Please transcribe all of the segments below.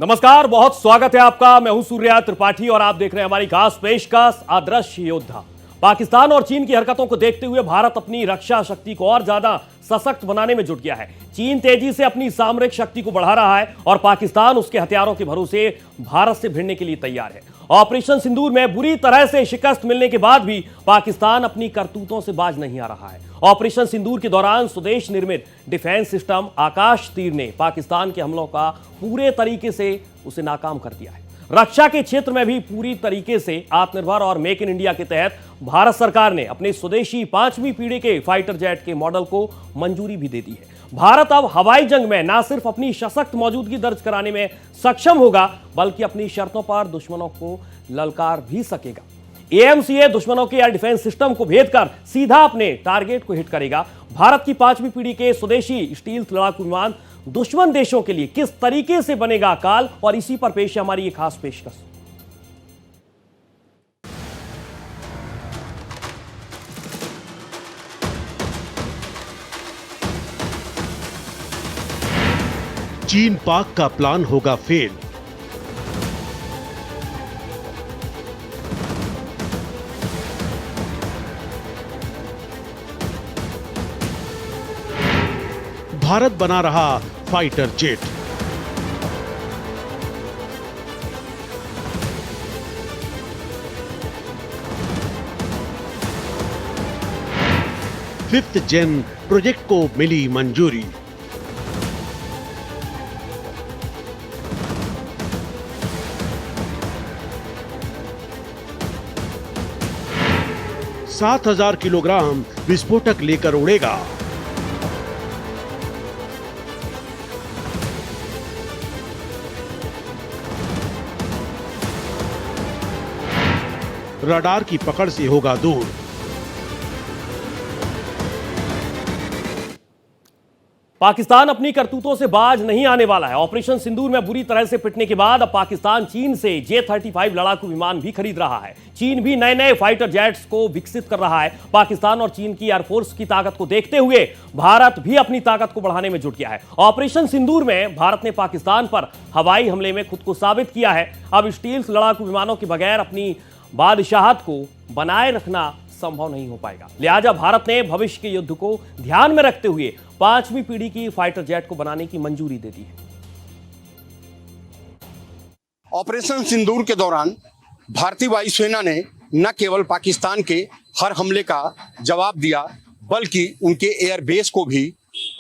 नमस्कार, बहुत स्वागत है आपका। मैं हूं सूर्या त्रिपाठी और आप देख रहे हैं हमारी खास पेशकश आदर्श योद्धा। पाकिस्तान और चीन की हरकतों को देखते हुए भारत अपनी रक्षा शक्ति को और ज्यादा सशक्त बनाने में जुट गया है। चीन तेजी से अपनी सामरिक शक्ति को बढ़ा रहा है और पाकिस्तान उसके हथियारों के भरोसे भारत से भिड़ने के लिए तैयार है। ऑपरेशन सिंदूर में बुरी तरह से शिकस्त मिलने के बाद भी पाकिस्तान अपनी करतूतों से बाज नहीं आ रहा है। ऑपरेशन सिंदूर के दौरान स्वदेश निर्मित डिफेंस सिस्टम आकाश तीर ने पाकिस्तान के हमलों का पूरे तरीके से उसे नाकाम कर दिया है। रक्षा के क्षेत्र में भी पूरी तरीके से आत्मनिर्भर और मेक इन इंडिया के तहत भारत सरकार ने अपने स्वदेशी 5वीं पीढ़ी के फाइटर जेट के मॉडल को मंजूरी भी दे दी है। भारत अब हवाई जंग में न सिर्फ अपनी सशक्त मौजूदगी दर्ज कराने में सक्षम होगा, बल्कि अपनी शर्तों पर दुश्मनों को ललकार भी सकेगा। एएमसीए दुश्मनों के एयर डिफेंस सिस्टम को भेदकर सीधा अपने टारगेट को हिट करेगा। भारत की 5वीं पीढ़ी के स्वदेशी स्टील्थ लड़ाकू विमान दुश्मन देशों के लिए किस तरीके से बनेगा काल, और इसी पर पेश है हमारी ये खास पेशकश। चीन पाक का प्लान होगा फेल। भारत बना रहा फाइटर जेट। फिफ्थ जेन प्रोजेक्ट को मिली मंजूरी। सात 7,000 किलोग्राम विस्फोटक लेकर उड़ेगा। रडार की पकड़ से होगा दूर। पाकिस्तान अपनी करतूतों से बाज नहीं आने वाला है। ऑपरेशन सिंदूर में बुरी तरह से पिटने के बाद अब पाकिस्तान चीन से J-35 लड़ाकू विमान भी खरीद रहा है। चीन भी नए नए फाइटर जेट्स को विकसित कर रहा है। पाकिस्तान और चीन की एयरफोर्स की ताकत को देखते हुए भारत भी अपनी ताकत को बढ़ाने में जुट गया है। ऑपरेशन सिंदूर में भारत ने पाकिस्तान पर हवाई हमले में खुद को साबित किया है। अब स्टील्थ लड़ाकू विमानों के बगैर अपनी बादशाहत को बनाए रखना संभव नहीं हो पाएगा। लिहाजा भारत ने भविष्य के युद्ध को ध्यान में रखते हुए 5वीं पीढ़ी की फाइटर जेट को बनाने की मंजूरी दे दी है। ऑपरेशन सिंदूर के दौरान भारतीय वायुसेना ने न केवल पाकिस्तान के हर हमले का जवाब दिया, बल्कि उनके एयरबेस को भी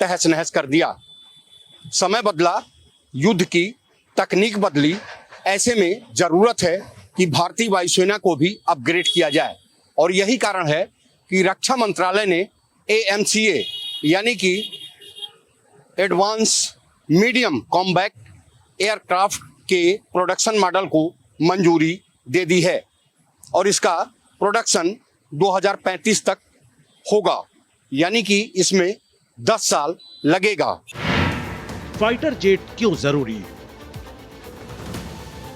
तहस नहस कर दिया। समय बदला, युद्ध की तकनीक बदली। ऐसे में जरूरत है कि भारतीय वायुसेना को भी अपग्रेड किया जाए, और यही कारण है कि रक्षा मंत्रालय ने AMCA यानी कि एडवांस मीडियम कॉम्बैट एयरक्राफ्ट के प्रोडक्शन मॉडल को मंजूरी दे दी है, और इसका प्रोडक्शन 2035 तक होगा, यानी कि इसमें 10 साल लगेगा। फाइटर जेट क्यों जरूरी?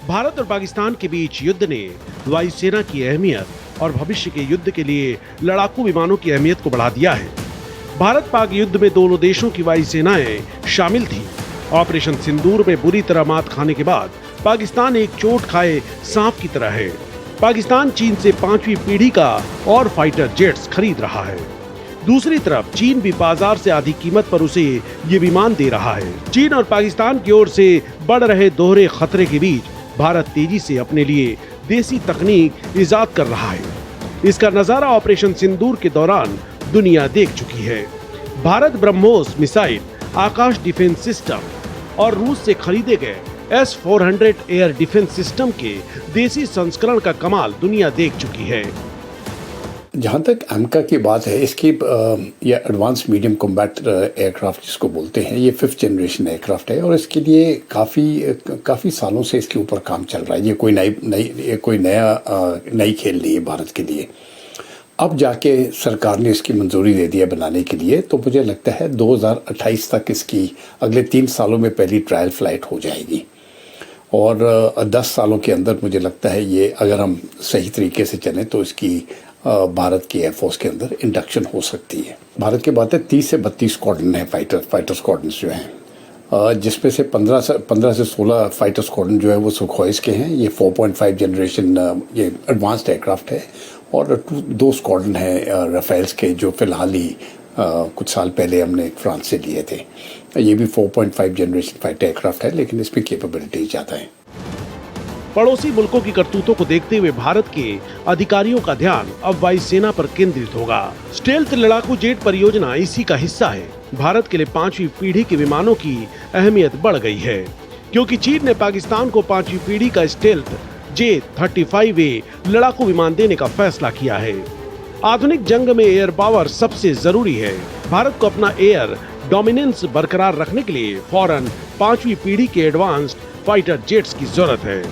भारत और पाकिस्तान के बीच युद्ध ने वायुसेना की अहमियत और भविष्य के युद्ध के लिए लड़ाकू विमानों की अहमियत को बढ़ा दिया है। भारत पाक युद्ध में दोनों देशों की वायुसेनाएं शामिल थीं। ऑपरेशन सिंदूर में बुरी तरह मात खाने के बाद पाकिस्तान एक चोट खाए सांप की तरह है। पाकिस्तान चीन से 5वीं पीढ़ी का और फाइटर जेट्स खरीद रहा है। दूसरी तरफ चीन भी बाजार से आधी कीमत पर उसे ये विमान दे रहा है। चीन और पाकिस्तान की ओर से बढ़ रहे दोहरे खतरे के बीच भारत तेजी से अपने लिए देसी तकनीक इजाद कर रहा है। इसका नजारा ऑपरेशन सिंदूर के दौरान दुनिया देख चुकी है। भारत ब्रह्मोस मिसाइल, आकाश डिफेंस सिस्टम और रूस से खरीदे गए S-400 एयर डिफेंस सिस्टम के देसी संस्करण का कमाल दुनिया देख चुकी है। जहाँ तक AMCA की बात है, इसकी ये एडवांस मीडियम कॉम्बैट एयरक्राफ्ट जिसको बोलते हैं, ये 5th जनरेशन एयरक्राफ्ट है, और इसके लिए काफ़ी सालों से इसके ऊपर काम चल रहा है। ये कोई नई खेल नहीं है भारत के लिए। अब जाके सरकार ने इसकी मंजूरी दे दी है बनाने के लिए, तो मुझे लगता है 2028 तक इसकी अगले 3 सालों में पहली ट्रायल फ्लाइट हो जाएगी, और 10 सालों के अंदर मुझे लगता है ये अगर हम सही तरीके से चलें तो इसकी भारत की एयरफोर्स के अंदर इंडक्शन हो सकती है। भारत की बात है 30 से 32 स्क्वाड्रन है, फाइटर स्क्वाड्रन जो हैं, जिसमें से 15 से 16 फाइटर स्क्वाड्रन जो है वो सुखोइस के हैं। ये 4.5 जनरेशन ये एडवांस्ड एयरक्राफ्ट है और 2 स्क्वाड्रन है राफेल्स के जो फिलहाल ही कुछ साल पहले हमने फ्रांस से लिए थे। ये भी 4.5 जनरेशन फाइटर एयरक्राफ्ट है, लेकिन इसमें कैपेबिलिटी ज़्यादा है। पड़ोसी मुल्कों की करतूतों को देखते हुए भारत के अधिकारियों का ध्यान अब वायुसेना पर केंद्रित होगा। स्टेल्थ लड़ाकू जेट परियोजना इसी का हिस्सा है। भारत के लिए 5वीं पीढ़ी के विमानों की अहमियत बढ़ गई है, क्योंकि चीन ने पाकिस्तान को 5वीं पीढ़ी का स्टेल्थ J-35A लड़ाकू विमान देने का फैसला किया है। आधुनिक जंग में एयर पावर सबसे जरूरी है। भारत को अपना एयर डोमिनेंस बरकरार रखने के लिए फौरन 5वीं पीढ़ी के एडवांस्ड फाइटर जेट्स की जरूरत है।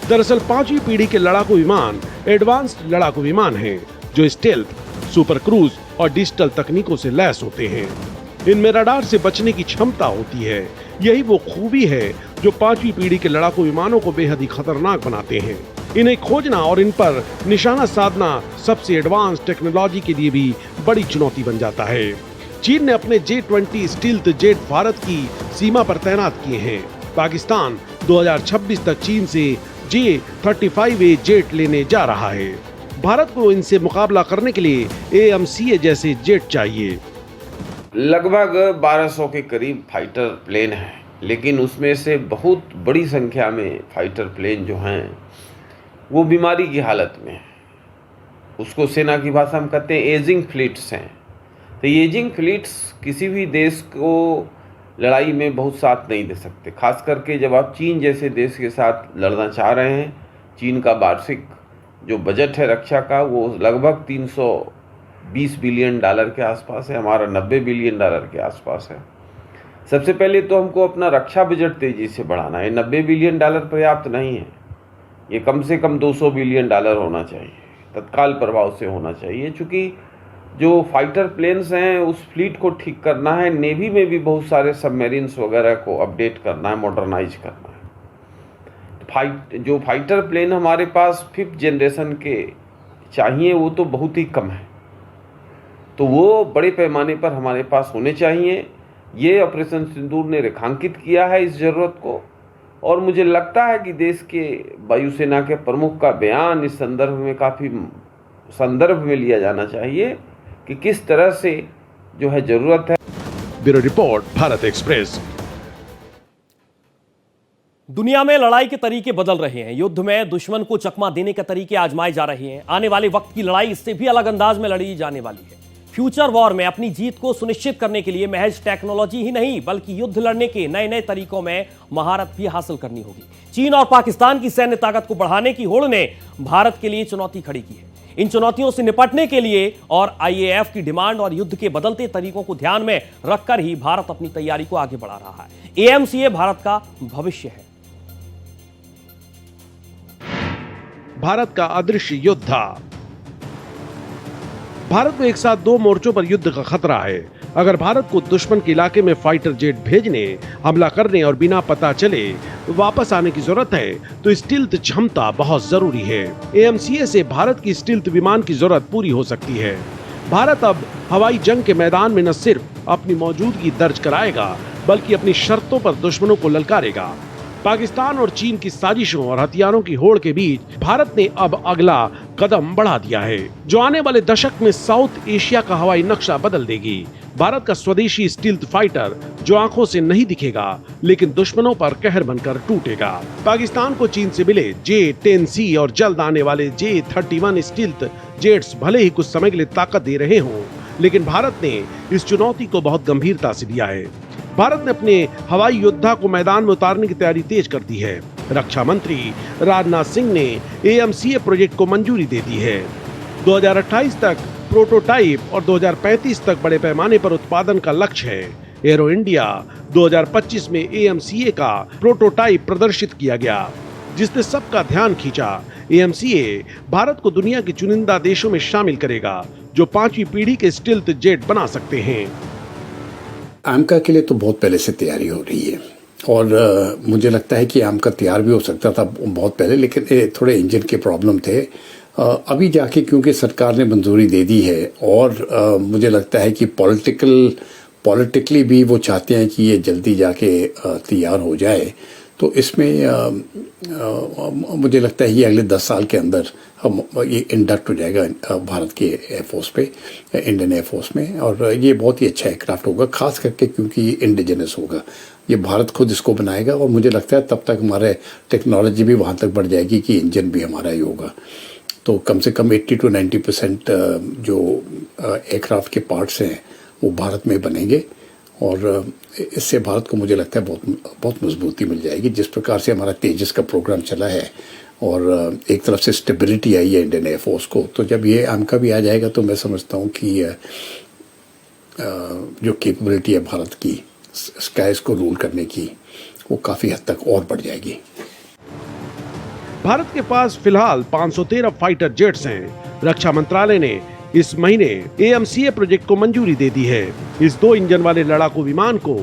दरअसल 5वीं पीढ़ी के लड़ाकू विमान एडवांस्ड लड़ाकू विमान हैं, जो स्टेल्थ, सुपर क्रूज और डिजिटल तकनीकों से लैस होते हैं। इनमें रडार से बचने की क्षमता होती है। यही वो खूबी है जो 5वीं पीढ़ी के लड़ाकू विमानों को बेहद ही खतरनाक बनाते हैं। इन्हें खोजना और इन पर निशाना साधना सबसे एडवांस टेक्नोलॉजी के लिए भी बड़ी चुनौती बन जाता है। चीन ने अपने J-20 स्टील्थ जेट भारत की सीमा पर तैनात किए हैं। पाकिस्तान 2026 तक चीन से J-35A जेट लेने जा रहा है। भारत को इनसे मुकाबला करने के लिए AMCA जैसे जेट चाहिए। लगभग 1200 के करीब फाइटर प्लेन हैं, लेकिन उसमें से बहुत बड़ी संख्या में फाइटर प्लेन जो हैं वो बीमारी की हालत में है। उसको सेना की भाषा में कहते हैं एजिंग फ्लीट्स हैं। तो एजिंग फ्लीट्स किसी भी देश को लड़ाई में बहुत साथ नहीं दे सकते, खास करके जब आप चीन जैसे देश के साथ लड़ना चाह रहे हैं। चीन का वार्षिक जो बजट है रक्षा का वो लगभग $320 बिलियन के आसपास है, हमारा $90 बिलियन के आसपास है। सबसे पहले तो हमको अपना रक्षा बजट तेज़ी से बढ़ाना है। $90 बिलियन पर्याप्त नहीं है, ये कम से कम $200 बिलियन होना चाहिए, तत्काल प्रभाव से होना चाहिए। चूँकि जो फाइटर प्लेन्स हैं उस फ्लीट को ठीक करना है। नेवी में भी बहुत सारे सबमरीन्स वगैरह को अपडेट करना है, मॉडर्नाइज करना है। जो फाइटर प्लेन हमारे पास 5th जनरेशन के चाहिए वो तो बहुत ही कम है, तो वो बड़े पैमाने पर हमारे पास होने चाहिए। ये ऑपरेशन सिंदूर ने रेखांकित किया है इस ज़रूरत को, और मुझे लगता है कि देश के वायुसेना के प्रमुख का बयान इस संदर्भ में काफ़ी संदर्भ में लिया जाना चाहिए कि किस तरह से जो है ज़रूरत है। Bureau report, Bharat express. दुनिया में लड़ाई के तरीके बदल रहे हैं। युद्ध में दुश्मन को चकमा देने के तरीके आजमाए जा रहे हैं। आने वाले वक्त की लड़ाई इससे भी अलग अंदाज में लड़ी जाने वाली है। फ्यूचर वॉर में अपनी जीत को सुनिश्चित करने के लिए महज टेक्नोलॉजी ही नहीं बल्कि युद्ध लड़ने के नए नए तरीकों में महारत भी हासिल करनी होगी। चीन और पाकिस्तान की सैन्य ताकत को बढ़ाने की होड़ ने भारत के लिए चुनौती खड़ी की है। इन चुनौतियों से निपटने के लिए और IAF की डिमांड और युद्ध के बदलते तरीकों को ध्यान में रखकर ही भारत अपनी तैयारी को आगे बढ़ा रहा है। AMCA भारत का भविष्य है। भारत का अदृश्य योद्धा। भारत को एक साथ 2 मोर्चों पर युद्ध का खतरा है। अगर भारत को दुश्मन के इलाके में फाइटर जेट भेजने, हमला करने और बिना पता चले वापस आने की जरूरत है, तो स्टील्थ क्षमता बहुत जरूरी है। AMCA से भारत की स्टील्थ विमान की जरूरत पूरी हो सकती है। भारत अब हवाई जंग के मैदान में न सिर्फ अपनी मौजूदगी दर्ज कराएगा बल्कि अपनी शर्तों पर दुश्मनों को ललकारेगा। पाकिस्तान और चीन की साजिशों और हथियारों की होड़ के बीच भारत ने अब अगला कदम बढ़ा दिया है, जो आने वाले दशक में साउथ एशिया का हवाई नक्शा बदल देगी। भारत का स्वदेशी स्टील्थ फाइटर जो आंखों से नहीं दिखेगा लेकिन दुश्मनों पर कहर बनकर टूटेगा। पाकिस्तान को चीन से मिले J-10C और जल्द आने वाले J-31 स्टील्थ जेट्स भले ही कुछ समय के लिए ताकत दे रहे हों, लेकिन भारत ने इस चुनौती को बहुत गंभीरता से लिया है। भारत ने अपने हवाई योद्धा को मैदान में उतारने की तैयारी तेज कर दी है। रक्षा मंत्री राजनाथ सिंह ने AMCA प्रोजेक्ट को मंजूरी दे दी है। 2028 तक प्रोटोटाइप और 2035 तक बड़े पैमाने पर उत्पादन का लक्ष्य है। एरो इंडिया 2025 में AMCA का प्रोटोटाइप प्रदर्शित किया गया, जिसने सबका ध्यान खींचा। AMCA भारत को दुनिया के चुनिंदा देशों में शामिल करेगा जो 5वीं पीढ़ी के स्टील्थ जेट बना सकते हैं। AMCA के लिए तो बहुत पहले से तैयारी हो रही है और मुझे लगता है कि AMCA तैयार भी हो सकता था बहुत पहले, लेकिन थोड़े इंजन के प्रॉब्लम थे। अभी जाके क्योंकि सरकार ने मंजूरी दे दी है और मुझे लगता है कि पॉलिटिकल पॉलिटिकली भी वो चाहते हैं कि ये जल्दी जाके तैयार हो जाए। तो इसमें मुझे लगता है ये अगले 10 साल के अंदर हम ये इंडक्ट हो जाएगा भारत के एयरफोर्स पे, इंडियन एयरफोर्स में। और ये बहुत ही अच्छा एयरक्राफ्ट होगा, खास करके क्योंकि ये इंडिजिनस होगा। ये भारत खुद इसको बनाएगा और मुझे लगता है तब तक हमारे टेक्नोलॉजी भी वहाँ तक बढ़ जाएगी कि इंजन भी हमारा ही होगा। तो कम से कम 80 to 90% जो एयरक्राफ्ट के पार्ट्स हैं वो भारत में बनेंगे और इससे भारत को मुझे लगता है बहुत मजबूती मिल जाएगी। जिस प्रकार से हमारा तेजस का प्रोग्राम चला है और एक तरफ से स्टेबिलिटी आई है इंडियन एयरफोर्स को, तो जब ये AMCA भी आ जाएगा तो मैं समझता हूँ कि जो कैपेबिलिटी है भारत की स्काइज को रूल करने की वो काफ़ी हद तक और बढ़ जाएगी। भारत के पास फिलहाल 513 फाइटर जेट्स हैं। रक्षा मंत्रालय ने इस महीने AMCA प्रोजेक्ट को मंजूरी दे दी है। इस 2 इंजन वाले लड़ाकू विमान को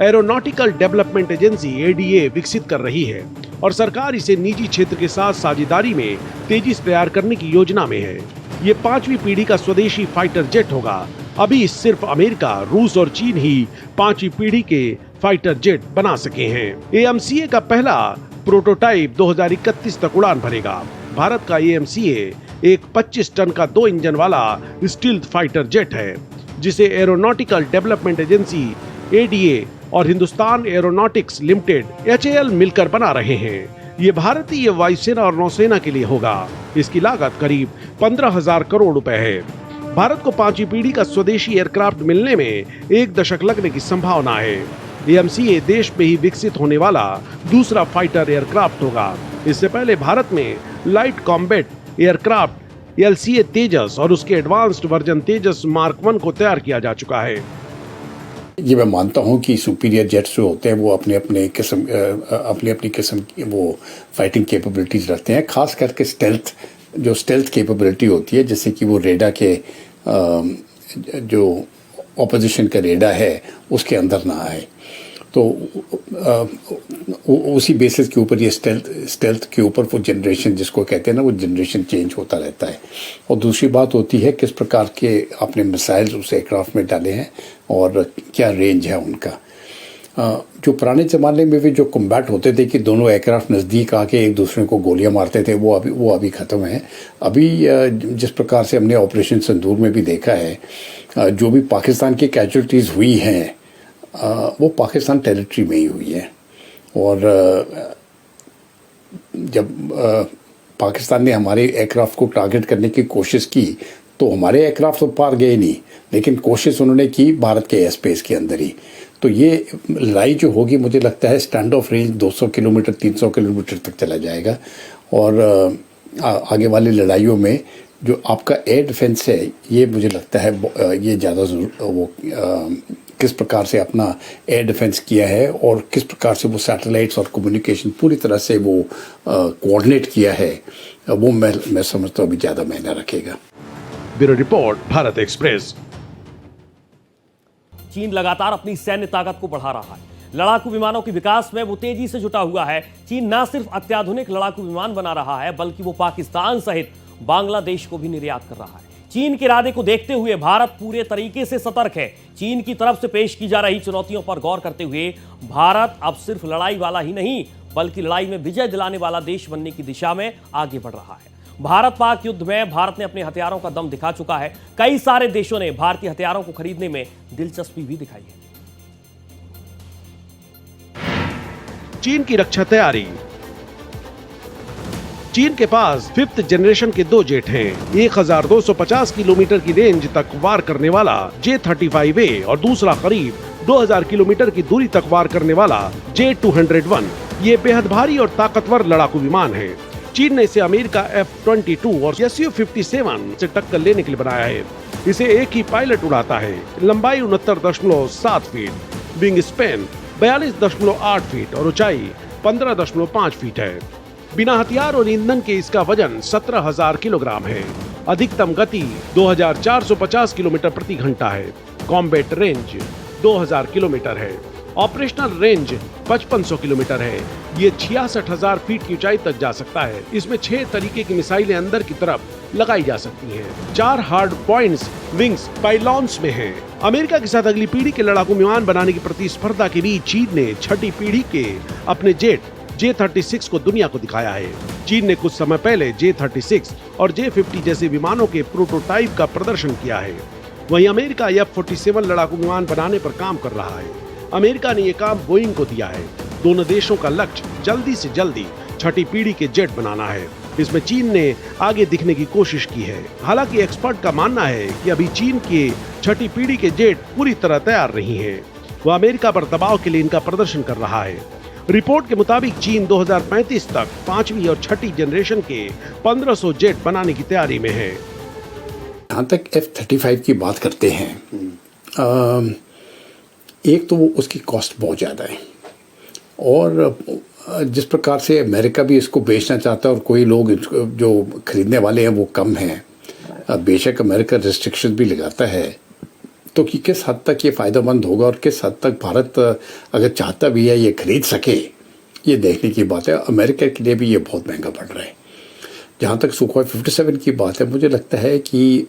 एरोनॉटिकल डेवलपमेंट एजेंसी ADA विकसित कर रही है और सरकार इसे निजी क्षेत्र के साथ साझेदारी में तेजी से तैयार करने की योजना में है। ये 5वीं पीढ़ी का स्वदेशी फाइटर जेट होगा। अभी सिर्फ अमेरिका, रूस और चीन ही 5वीं पीढ़ी के फाइटर जेट बना सके हैं। AMCA का पहला प्रोटोटाइप 2031 तक उड़ान भरेगा। भारत का AMCA एक 25 टन का 2 इंजन वाला स्टील्थ फाइटर जेट है, जिसे एरोनॉटिकल डेवलपमेंट एजेंसी ADA और हिंदुस्तान एरोनॉटिक्स लिमिटेड HAL मिलकर बना रहे हैं। ये भारतीय वायुसेना और नौसेना के लिए होगा। इसकी लागत करीब 15,000 करोड़ रुपए है। भारत को 5वीं पीढ़ी का स्वदेशी एयरक्राफ्ट मिलने में 1 दशक लगने की संभावना है। AMCA देश में ही विकसित होने वाला दूसरा फाइटर एयरक्राफ्ट होगा। इससे पहले भारत में लाइट कॉम्बैट एयरक्राफ्ट LCA तेजस और उसके एडवांस्ड वर्जन तेजस मार्क 1 को तैयार किया जा चुका है। ये मैं मानता हूँ कि सुपीरियर जेट्स जो होते हैं वो अपनी अपनी किस्म की वो फाइटिंग कैपेबिलिटीज रखते हैं, खास करके स्टेल्थ कैपेबिलिटी होती है, जैसे कि वो रेडा के जो ऑपोजिशन का रेडा है उसके अंदर ना आए। तो उसी बेसिस के ऊपर ये स्टेल्थ के ऊपर वो जनरेशन जिसको कहते हैं ना, वो जनरेशन चेंज होता रहता है। और दूसरी बात होती है किस प्रकार के आपने मिसाइल्स उस एयरक्राफ्ट में डाले हैं और क्या रेंज है उनका। जो पुराने ज़माने में भी जो कम्बैट होते थे कि दोनों एयरक्राफ्ट नज़दीक आके एक दूसरे को गोलियां मारते थे, वो अभी ख़त्म है। अभी जिस प्रकार से हमने ऑपरेशन सिंदूर में भी देखा है, जो भी पाकिस्तान की कैजुअल्टीज़ हुई हैं वो पाकिस्तान टेरिटरी में ही हुई है। और जब पाकिस्तान ने हमारे एयरक्राफ्ट को टारगेट करने की कोशिश की तो हमारे एयरक्राफ्ट तो पार गए नहीं, लेकिन कोशिश उन्होंने की भारत के एयर स्पेस के अंदर ही। तो ये लड़ाई जो होगी मुझे लगता है stand of range 200 kilometre 300 kilometre तक चला जाएगा। और आगे वाली लड़ाइयों में जो आपका एयर डिफेंस है ये मुझे लगता है ये ज़्यादा वो किस प्रकार से अपना एयर डिफेंस किया है और किस प्रकार से वो सैटेलाइट्स और कम्युनिकेशन पूरी तरह से वो कोऑर्डिनेट किया है, वो मैं समझता हूँ अभी ज़्यादा मायने रखेगा। Bureau report, Bharat express. चीन लगातार अपनी सैन्य ताकत को बढ़ा रहा है। लड़ाकू विमानों के विकास में वो तेजी से जुटा हुआ है। चीन न सिर्फ अत्याधुनिक लड़ाकू विमान बना रहा है बल्कि वो पाकिस्तान सहित बांग्लादेश को भी निर्यात कर रहा है। चीन के इरादे को देखते हुए भारत पूरे तरीके से सतर्क है। चीन की तरफ से पेश की जा रही चुनौतियों पर गौर करते हुए भारत अब सिर्फ लड़ाई वाला ही नहीं बल्कि लड़ाई में विजय दिलाने वाला देश बनने की दिशा में आगे बढ़ रहा है। भारत पाक युद्ध में भारत ने अपने हथियारों का दम दिखा चुका है। कई सारे देशों ने भारतीय हथियारों को खरीदने में दिलचस्पी भी दिखाई है। चीन की रक्षा तैयारी। चीन के पास 5th जनरेशन के 2 जेट हैं। 1250 किलोमीटर की रेंज तक वार करने वाला J-35A और दूसरा करीब 2000 किलोमीटर की दूरी तक वार करने वाला J-201। ये बेहद भारी और ताकतवर लड़ाकू विमान है। चीन ने इसे अमेरिका F-22 और Su-57 से टक्कर लेने के लिए बनाया है। इसे एक ही पायलट उड़ाता है। लंबाई 69.7 फीट, विंग स्पैन 42.8 फीट और ऊंचाई 15.5 फीट है। बिना हथियार और ईंधन के इसका वजन 17,000 किलोग्राम है। अधिकतम गति 2450 किलोमीटर प्रति घंटा है। कॉम्बैट रेंज 2000 किलोमीटर है ऑपरेशनल रेंज 5500 किलोमीटर है। ये 66,000 फीट की ऊंचाई तक जा सकता है। इसमें 6 तरीके की मिसाइलें अंदर की तरफ लगाई जा सकती हैं। 4 हार्ड पॉइंट्स विंग्स पाइलॉन्स में हैं। अमेरिका के साथ अगली पीढ़ी के लड़ाकू विमान बनाने की प्रतिस्पर्धा के बीच चीन ने छठी पीढ़ी के अपने जेट J-36 को दुनिया को दिखाया है। चीन ने कुछ समय पहले J-36 और J-50 जैसे विमानों के प्रोटोटाइप का प्रदर्शन किया है। वहीं अमेरिका F-47 लड़ाकू विमान बनाने पर काम कर रहा है। अमेरिका ने ये काम बोइंग को दिया है। दोनों देशों का लक्ष्य जल्दी से जल्दी छठी पीढ़ी के जेट बनाना है। इसमें चीन ने आगे दिखने की कोशिश की है। हालांकि एक्सपर्ट का मानना है कि अभी चीन के छठी पीढ़ी के जेट पूरी तरह तैयार नहीं है। वह अमेरिका पर दबाव के लिए इनका प्रदर्शन कर रहा है। रिपोर्ट के मुताबिक चीन 2035 तक 5वीं और छठी जनरेशन के 1500 जेट बनाने की तैयारी में है। जहाँ तक F-35 की बात करते हैं, एक तो उसकी कॉस्ट बहुत ज़्यादा है और जिस प्रकार से अमेरिका भी इसको बेचना चाहता है और कोई लोग जो खरीदने वाले हैं वो कम हैं। बेशक अमेरिका रिस्ट्रिक्शन भी लगाता है, तो कि किस हद तक ये फ़ायदेमंद होगा और किस हद तक भारत अगर चाहता भी है ये खरीद सके, ये देखने की बात है। अमेरिका के लिए भी ये बहुत महंगा पड़ रहा है। जहाँ तक सुखोई 57 की बात है, मुझे लगता है कि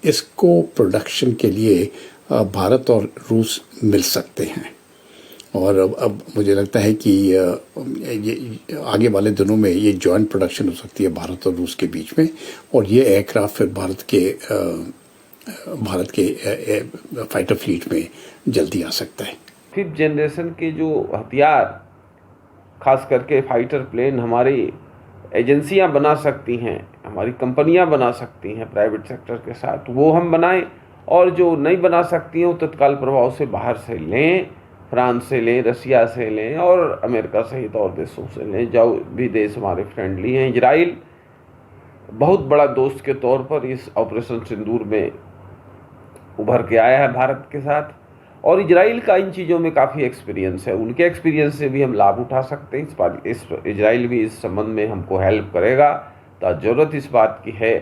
इसको प्रोडक्शन के लिए भारत और रूस मिल सकते हैं और अब मुझे लगता है कि ये आगे वाले दिनों में ये जॉइंट प्रोडक्शन हो सकती है भारत और रूस के बीच में, और ये एयरक्राफ्ट फिर भारत के फाइटर फ्लीट में जल्दी आ सकता है। 5th जनरेशन के जो हथियार, खास करके फाइटर प्लेन, हमारी एजेंसियां बना सकती हैं, हमारी कंपनियां बना सकती हैं प्राइवेट सेक्टर के साथ, वो हम बनाएं, और जो नहीं बना सकती हैं वो तत्काल प्रभाव से बाहर से लें, फ्रांस से लें, रसिया से लें और अमेरिका सहित और देशों से लें, जो भी देश हमारे फ्रेंडली हैं। इजराइल बहुत बड़ा दोस्त के तौर पर इस ऑपरेशन सिंदूर में उभर के आया है भारत के साथ, और इजराइल का इन चीज़ों में काफ़ी एक्सपीरियंस है। उनके एक्सपीरियंस से भी हम लाभ उठा सकते हैं। इजराइल भी इस संबंध में हमको हेल्प करेगा। तो ज़रूरत इस बात की है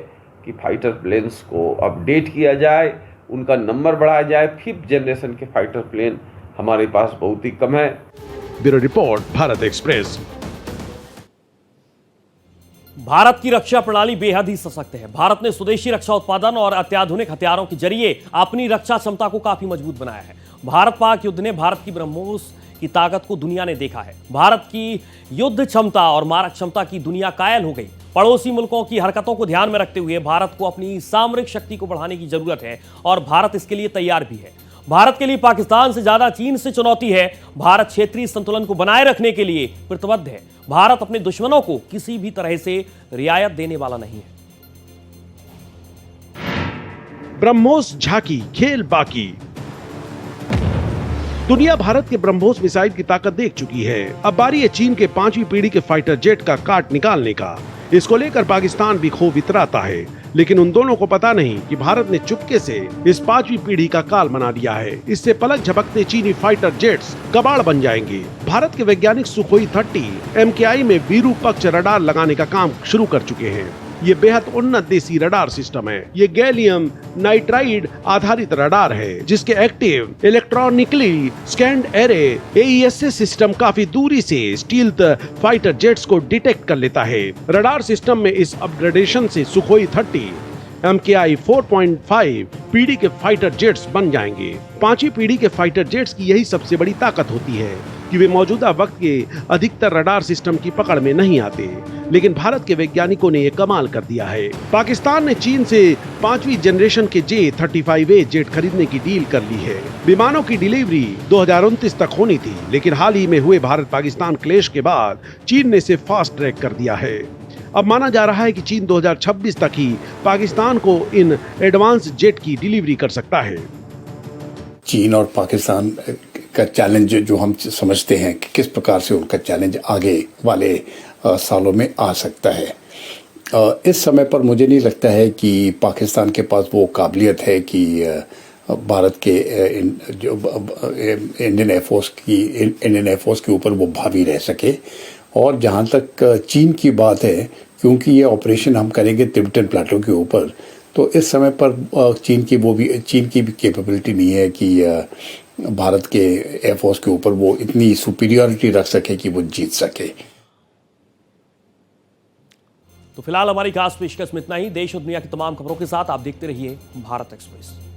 कि फाइटर प्लेन्स को अपडेट किया जाए, उनका नंबर बढ़ाया जाए। 5th जनरेशन के फाइटर प्लेन हमारे पास बहुत ही कम है। Bureau report, Bharat express. Bharat की रक्षा प्रणाली बेहद ही सशक्त है। भारत ने स्वदेशी रक्षा उत्पादन और अत्याधुनिक हथियारों के जरिए अपनी रक्षा क्षमता को काफी मजबूत बनाया है। भारत पाक युद्ध ने भारत की ब्रह्मोस की ताकत को दुनिया ने देखा है। भारत की युद्ध क्षमता और मारक क्षमता की दुनिया कायल हो गई। पड़ोसी मुल्कों की हरकतों को ध्यान में रखते हुए भारत को अपनी सामरिक शक्ति को बढ़ाने की जरूरत है और भारत इसके लिए तैयार भी है। भारत के लिए पाकिस्तान से ज्यादा चीन से चुनौती है। भारत क्षेत्रीय संतुलन को बनाए रखने के लिए प्रतिबद्ध है। भारत अपने दुश्मनों को किसी भी तरह से रियायत देने वाला नहीं है। ब्रह्मोस झांकी, खेल बाकी। दुनिया भारत के ब्रह्मोस मिसाइल की ताकत देख चुकी है। अब बारी है चीन के 5वीं पीढ़ी के फाइटर जेट का काट निकालने का। इसको लेकर पाकिस्तान भी खूब इतराता है, लेकिन उन दोनों को पता नहीं कि भारत ने चुपके से इस 5वीं पीढ़ी का काल बना दिया है। इससे पलक झपकते चीनी फाइटर जेट्स कबाड़ बन जाएंगे। भारत के वैज्ञानिक सुखोई 30 MKI में विरूपक्ष रडार लगाने का काम शुरू कर चुके हैं। ये बेहद उन्नत देसी रडार सिस्टम है। ये गैलियम नाइट्राइड आधारित रडार है, जिसके active electronically scanned array AESA system काफी दूरी से स्टील्थ फाइटर जेट्स को डिटेक्ट कर लेता है। रडार सिस्टम में इस अपग्रेडेशन से सुखोई 30 MKI 4.5 पीढ़ी के फाइटर जेट्स बन जाएंगे। 5वीं पीढ़ी के फाइटर जेट्स की यही सबसे बड़ी ताकत होती है कि वे मौजूदा वक्त के अधिकतर रडार सिस्टम की पकड़ में नहीं आते। लेकिन भारत के वैज्ञानिकों ने यह कमाल कर दिया है। पाकिस्तान ने चीन से 5वीं जनरेशन के J-35A जेट खरीदने की डील कर ली है। विमानों की डिलीवरी 2029 तक होनी थी, लेकिन हाल ही में हुए भारत पाकिस्तान क्लेश के बाद चीन ने इसे फास्ट ट्रैक कर दिया है। अब माना जा रहा है कि चीन 2026 तक ही पाकिस्तान को इन एडवांस जेट की डिलीवरी कर सकता है। चीन और पाकिस्तान का चैलेंज जो हम समझते हैं कि किस प्रकार से उनका चैलेंज आगे वाले सालों में आ सकता है, इस समय पर मुझे नहीं लगता है कि पाकिस्तान के पास वो काबिलियत है कि भारत के जो इंडियन एयरफोर्स के ऊपर वो भावी रह सके। और जहाँ तक चीन की बात है, क्योंकि ये ऑपरेशन हम करेंगे तिब्बतन प्लेटो के ऊपर, तो इस समय पर चीन की भी कैपेबिलिटी नहीं है कि भारत के एयरफोर्स के ऊपर वो इतनी सुपीरियरिटी रख सके कि वो जीत सके। तो फिलहाल हमारी खास पेशकश में इतना ही। देश और दुनिया की तमाम खबरों के साथ आप देखते रहिए भारत एक्सप्रेस।